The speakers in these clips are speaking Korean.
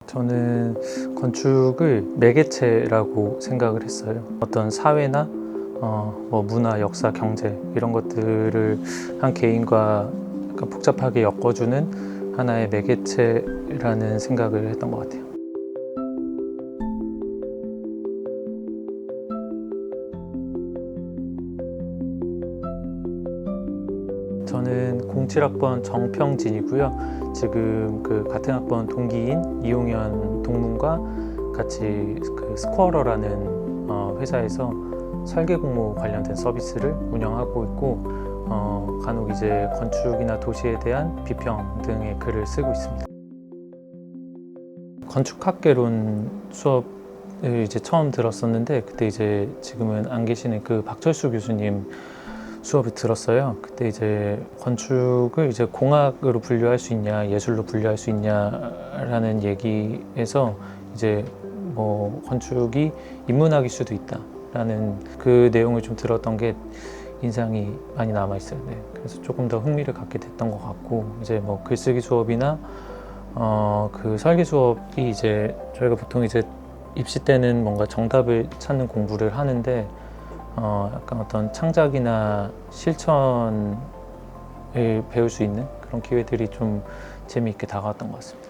저는 건축을 매개체라고 생각을 했어요. 어떤 사회나 문화, 역사, 경제 이런 것들을 한 개인과 약간 복잡하게 엮어주는 하나의 매개체라는 생각을 했던 것 같아요. 저는 07학번 정평진이고요. 지금 그 같은 학번 동기인 이용현 동문과 같이 그 스쿼러라는 회사에서 설계 공모 관련된 서비스를 운영하고 있고 간혹 이제 건축이나 도시에 대한 비평 등의 글을 쓰고 있습니다. 건축학개론 수업을 이제 처음 들었었는데 그때 이제 지금은 안 계시는 그 박철수 교수님 수업을 들었어요. 그때 이제 건축을 이제 공학으로 분류할 수 있냐, 예술로 분류할 수 있냐라는 얘기에서 이제 뭐 건축이 인문학일 수도 있다라는 그 내용을 좀 들었던 게 인상이 많이 남아 있어요. 네. 그래서 조금 더 흥미를 갖게 됐던 것 같고 이제 뭐 글쓰기 수업이나 그 설계 수업이 이제 저희가 보통 이제 입시 때는 뭔가 정답을 찾는 공부를 하는데 약간 어떤 창작이나 실천을 배울 수 있는 그런 기회들이 좀 재미있게 다가왔던 것 같습니다.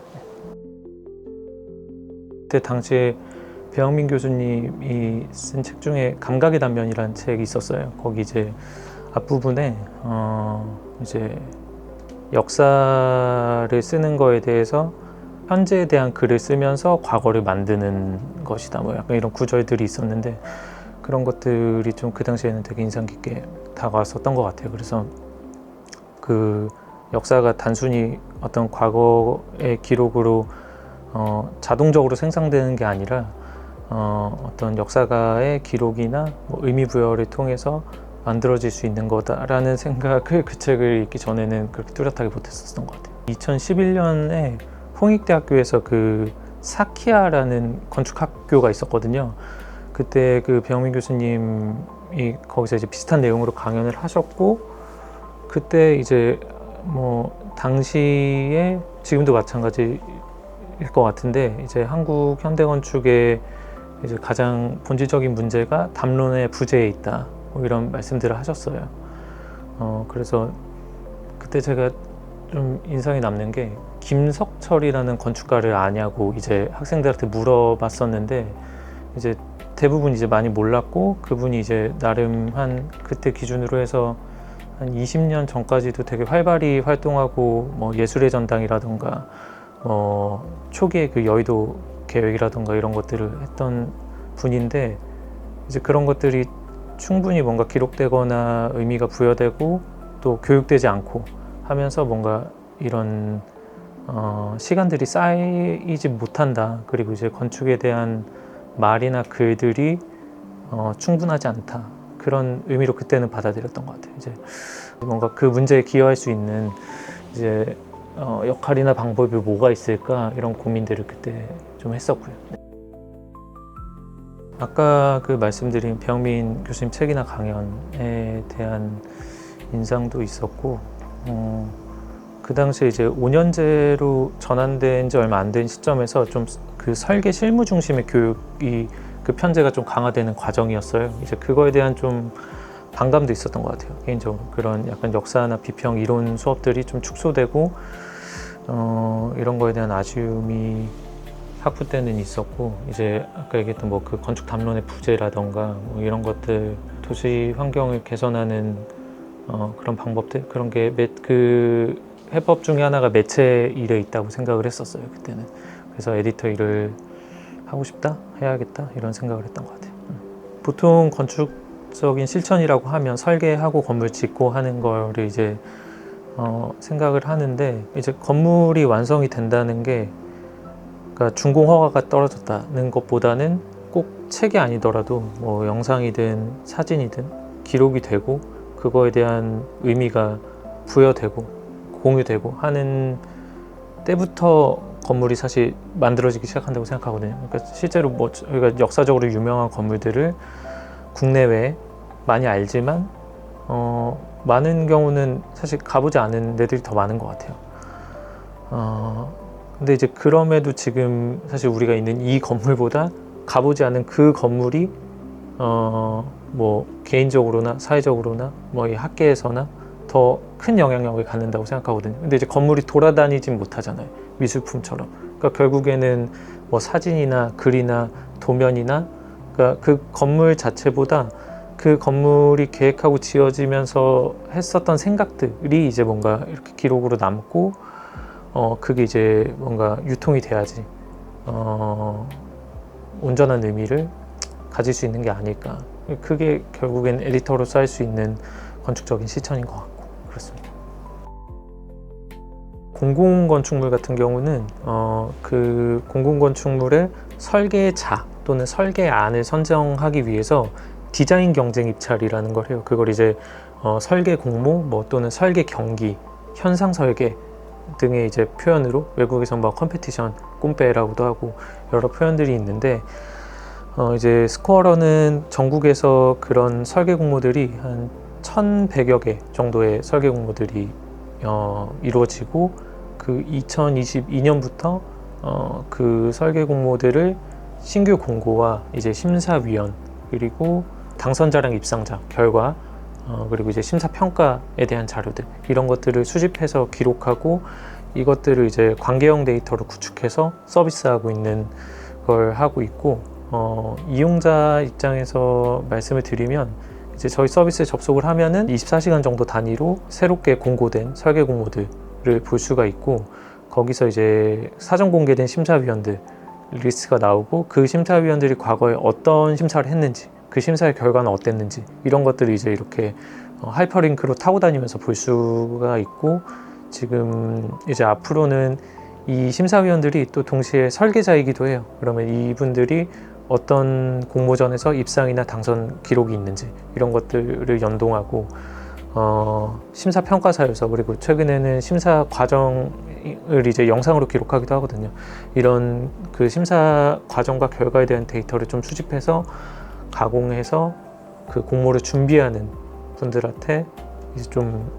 그때 당시에 배영민 교수님이 쓴 책 중에 감각의 단면이라는 책이 있었어요. 거기 이제 앞부분에 이제 역사를 쓰는 거에 대해서 현재에 대한 글을 쓰면서 과거를 만드는 것이다. 뭐 약간 이런 구절들이 있었는데 그런 것들이 좀 그 당시에는 되게 인상 깊게 다가왔었던 것 같아요. 그래서 그 역사가 단순히 어떤 과거의 기록으로 자동적으로 생성되는 게 아니라 어떤 역사가의 기록이나 뭐 의미 부여를 통해서 만들어질 수 있는 거다라는 생각을 그 책을 읽기 전에는 그렇게 뚜렷하게 못했었던 것 같아요. 2011년에 홍익대학교에서 그 사키아라는 건축학교가 있었거든요. 그때 그 배영민 교수님이 거기서 이제 비슷한 내용으로 강연을 하셨고 그때 이제 뭐 당시에 지금도 마찬가지일 것 같은데 이제 한국 현대 건축의 이제 가장 본질적인 문제가 담론의 부재에 있다 뭐 이런 말씀들을 하셨어요. 그래서 그때 제가 좀 인상이 남는 게 김석철이라는 건축가를 아냐고 이제 학생들한테 물어봤었는데 이제 대부분 이제 많이 몰랐고 그분이 이제 나름 한 그때 기준으로 해서 한 20년 전까지도 되게 활발히 활동하고 뭐 예술의 전당이라던가 초기에 그 여의도 계획이라던가 이런 것들을 했던 분인데 이제 그런 것들이 충분히 뭔가 기록되거나 의미가 부여되고 또 교육되지 않고 하면서 뭔가 이런 시간들이 쌓이지 못한다. 그리고 이제 건축에 대한 말이나 글들이 충분하지 않다. 그런 의미로 그때는 받아들였던 것 같아요. 이제 뭔가 그 문제에 기여할 수 있는 이제 역할이나 방법이 뭐가 있을까 이런 고민들을 그때 좀 했었고요. 아까 그 말씀드린 배영민 교수님 책이나 강연에 대한 인상도 있었고 그 당시에 이제 5년제로 전환된 지 얼마 안 된 시점에서 좀 그 설계 실무 중심의 교육이 그 편제가 좀 강화되는 과정이었어요. 이제 그거에 대한 좀 반감도 있었던 것 같아요. 개인적으로 그런 약간 역사나 비평 이론 수업들이 좀 축소되고 이런 거에 대한 아쉬움이 학부 때는 있었고 이제 아까 얘기했던 뭐 그 건축 담론의 부재라던가 뭐 이런 것들 도시 환경을 개선하는 그런 방법들 그런 게 그 해법 중에 하나가 매체 일에 있다고 생각을 했었어요. 그때는. 그래서 에디터 일을 하고 싶다, 해야겠다 이런 생각을 했던 것 같아요. 보통 건축적인 실천이라고 하면 설계하고 건물 짓고 하는 거를 이제 생각을 하는데 이제 건물이 완성이 된다는 게 그러니까 준공 허가가 떨어졌다는 것보다는 꼭 책이 아니더라도 뭐 영상이든 사진이든 기록이 되고 그거에 대한 의미가 부여되고 공유되고 하는 때부터 건물이 사실 만들어지기 시작한다고 생각하거든요. 그러니까 실제로 뭐 저희가 역사적으로 유명한 건물들을 국내외에 많이 알지만 많은 경우는 사실 가보지 않은 데들이 더 많은 것 같아요. 근데 이제 그럼에도 지금 사실 우리가 있는 이 건물보다 가보지 않은 그 건물이 뭐 개인적으로나 사회적으로나 뭐 이 학계에서나 더 큰 영향력을 갖는다고 생각하거든요. 근데 이제 건물이 돌아다니진 못하잖아요. 미술품처럼. 그러니까 결국에는 뭐 사진이나 글이나 도면이나, 그러니까 그 건물 자체보다 그 건물이 계획하고 지어지면서 했었던 생각들이 이제 뭔가 이렇게 기록으로 남고, 그게 이제 뭔가 유통이 돼야지 온전한 의미를 가질 수 있는 게 아닐까. 그게 결국엔 에디터로서 할 수 있는 건축적인 실천인 것 같고, 그렇습니다. 공공건축물 같은 경우는 그 공공건축물의 설계자 또는 설계안을 선정하기 위해서 디자인 경쟁 입찰이라는 걸 해요. 그걸 이제 설계 공모 뭐 또는 설계 경기, 현상 설계 등의 이제 표현으로, 외국에서 뭐 컴페티션, 꼼페라고도 하고 여러 표현들이 있는데, 이제 스코어러는 전국에서 그런 설계 공모들이 한 1,100여 개 정도의 설계 공모들이 이루어지고, 그 2022년부터 그 설계 공모들을 신규 공고와 이제 심사위원, 그리고 당선자랑 입상자 결과, 그리고 이제 심사평가에 대한 자료들, 이런 것들을 수집해서 기록하고, 이것들을 이제 관계형 데이터로 구축해서 서비스하고 있는 걸 하고 있고, 이용자 입장에서 말씀을 드리면, 이제 저희 서비스에 접속을 하면은 24시간 정도 단위로 새롭게 공고된 설계 공모들을 볼 수가 있고, 거기서 이제 사전 공개된 심사위원들 리스트가 나오고, 그 심사위원들이 과거에 어떤 심사를 했는지, 그 심사의 결과는 어땠는지, 이런 것들을 이제 이렇게 하이퍼링크로 타고 다니면서 볼 수가 있고, 지금 이제 앞으로는 이 심사위원들이 또 동시에 설계자이기도 해요. 그러면 이분들이 어떤 공모전에서 입상이나 당선 기록이 있는지, 이런 것들을 연동하고, 심사평가사여서, 그리고 최근에는 심사 과정을 이제 영상으로 기록하기도 하거든요. 이런 그 심사 과정과 결과에 대한 데이터를 좀 수집해서 가공해서 그 공모를 준비하는 분들한테 이제 좀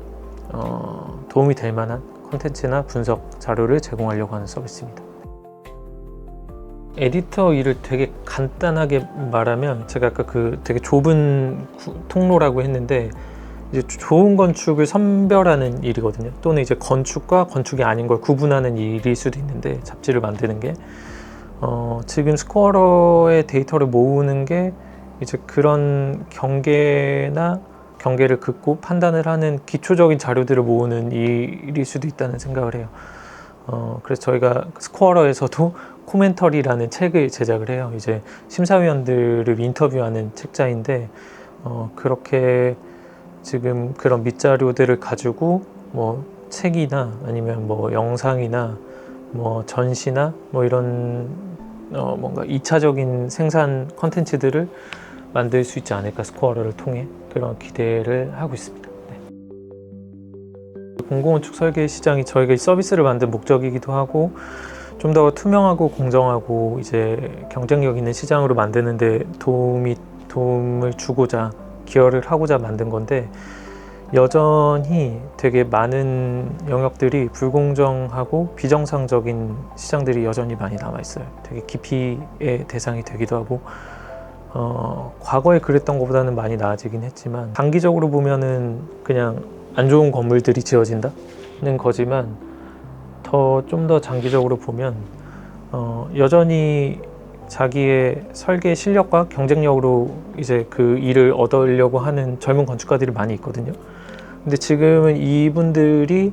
도움이 될 만한 콘텐츠나 분석 자료를 제공하려고 하는 서비스입니다. 에디터 일을 되게 간단하게 말하면, 제가 아까 그 되게 좁은 통로라고 했는데, 이제 좋은 건축을 선별하는 일이거든요. 또는 이제 건축과 건축이 아닌 걸 구분하는 일일 수도 있는데, 잡지를 만드는 게 지금 스코어러의 데이터를 모으는 게 이제 그런 경계를 긋고 판단을 하는 기초적인 자료들을 모으는 일일 수도 있다는 생각을 해요. 그래서 저희가 스코어러에서도 코멘터리라는 책을 제작을 해요. 이제 심사위원들을 인터뷰하는 책자인데, 그렇게 지금 그런 밑자료들을 가지고 뭐 책이나 아니면 뭐 영상이나 뭐 전시나 뭐 이런 뭔가 2차적인 생산 컨텐츠들을 만들 수 있지 않을까, 스코어러를 통해. 그런 기대를 하고 있습니다. 네. 공공건축 설계 시장이 저희가 이 서비스를 만든 목적이기도 하고, 좀 더 투명하고 공정하고 이제 경쟁력 있는 시장으로 만드는데 도움을 주고자, 기여를 하고자 만든 건데, 여전히 되게 많은 영역들이 불공정하고 비정상적인 시장들이 여전히 많이 남아있어요. 되게 기피의 대상이 되기도 하고, 과거에 그랬던 것보다는 많이 나아지긴 했지만, 단기적으로 보면은 그냥 안 좋은 건물들이 지어진다는 거지만, 좀 더 장기적으로 보면 여전히 자기의 설계 실력과 경쟁력으로 이제 그 일을 얻으려고 하는 젊은 건축가들이 많이 있거든요. 근데 지금은 이분들이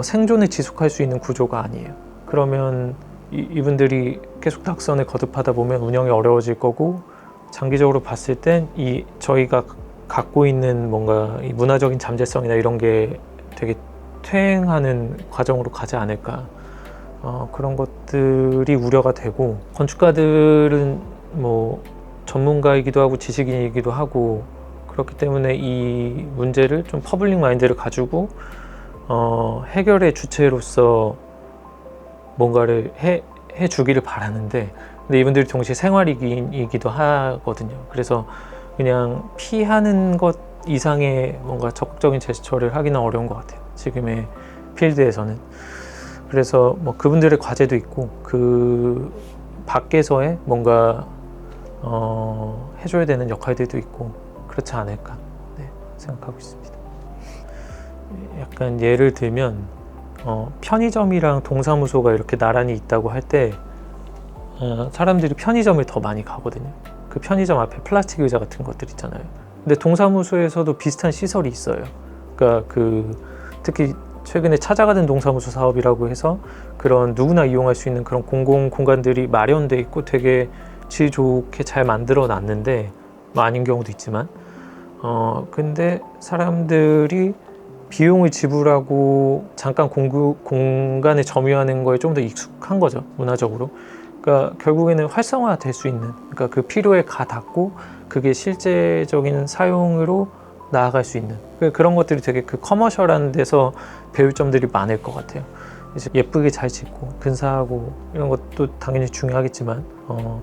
생존을 지속할 수 있는 구조가 아니에요. 그러면 이분들이 계속 낙선을 거듭하다 보면 운영이 어려워질 거고, 장기적으로 봤을 땐 저희가 갖고 있는 뭔가 이 문화적인 잠재성이나 이런 게 되게 퇴행하는 과정으로 가지 않을까, 그런 것들이 우려가 되고, 건축가들은 뭐 전문가이기도 하고 지식인이기도 하고, 그렇기 때문에 이 문제를 좀 퍼블릭 마인드를 가지고 해결의 주체로서 뭔가를 해 주기를 바라는데, 근데 이분들이 동시에 생활이기도 하거든요. 그래서 그냥 피하는 것 이상의 뭔가 적극적인 제스처를 하기는 어려운 것 같아요, 지금의 필드에서는. 그래서 뭐 그분들의 과제도 있고 그 밖에서의 뭔가 해줘야 되는 역할들도 있고 그렇지 않을까 생각하고 있습니다. 약간 예를 들면 편의점이랑 동사무소가 이렇게 나란히 있다고 할 때 사람들이 편의점을 더 많이 가거든요. 그 편의점 앞에 플라스틱 의자 같은 것들 있잖아요. 근데 동사무소에서도 비슷한 시설이 있어요. 그러니까 특히 최근에 찾아가는 동사무소 사업이라고 해서 그런 누구나 이용할 수 있는 그런 공공 공간들이 마련돼 있고 되게 질 좋게 잘 만들어 놨는데 뭐 아닌 경우도 있지만 근데 사람들이 비용을 지불하고 잠깐 공간에 점유하는 거에 좀 더 익숙한 거죠, 문화적으로. 그러니까 결국에는 활성화될 수 있는, 그러니까 그 필요에 가닿고 그게 실제적인 사용으로 나아갈 수 있는 그런 것들이 되게 그 커머셜한 데서 배울 점들이 많을 것 같아요. 이제 예쁘게 잘 짓고 근사하고 이런 것도 당연히 중요하겠지만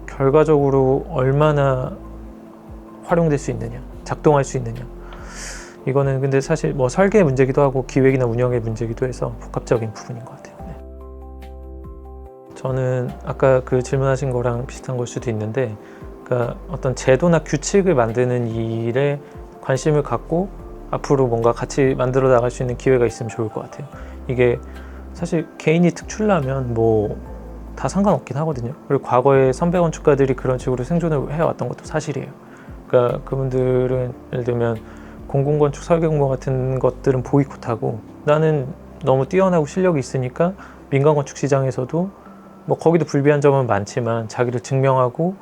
결과적으로 얼마나 활용될 수 있느냐, 작동할 수 있느냐, 이거는 근데 사실 뭐 설계의 문제기도 하고 기획이나 운영의 문제기도 해서 복합적인 부분인 것 같아요. 네. 저는 아까 그 질문하신 거랑 비슷한 걸 수도 있는데, 그러니까 어떤 제도나 규칙을 만드는 일에 관심을 갖고 앞으로 뭔가 같이 만들어 나갈 수 있는 기회가 있으면 좋을 것 같아요. 이게 사실 개인이 특출나면 뭐 다 상관없긴 하거든요. 그리고 과거에 선배 건축가들이 그런 식으로 생존을 해왔던 것도 사실이에요. 그러니까 그분들은 예를 들면 공공건축 설계 공모 같은 것들은 보이콧하고 나는 너무 뛰어나고 실력이 있으니까 민간건축 시장에서도 뭐 거기도 불비한 점은 많지만 자기를 증명하고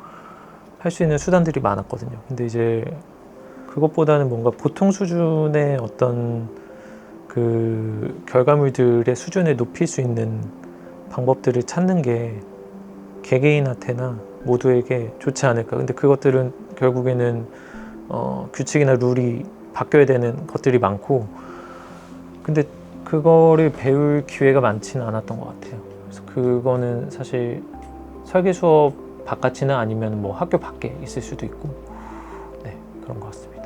할 수 있는 수단들이 많았거든요. 근데 이제 그것보다는 뭔가 보통 수준의 어떤 그 결과물들의 수준을 높일 수 있는 방법들을 찾는 게 개개인한테나 모두에게 좋지 않을까. 근데 그것들은 결국에는 규칙이나 룰이 바뀌어야 되는 것들이 많고, 근데 그거를 배울 기회가 많지는 않았던 것 같아요. 그래서 그거는 사실 설계 수업 바깥이나 아니면 뭐 학교 밖에 있을 수도 있고, 네, 그런 것 같습니다.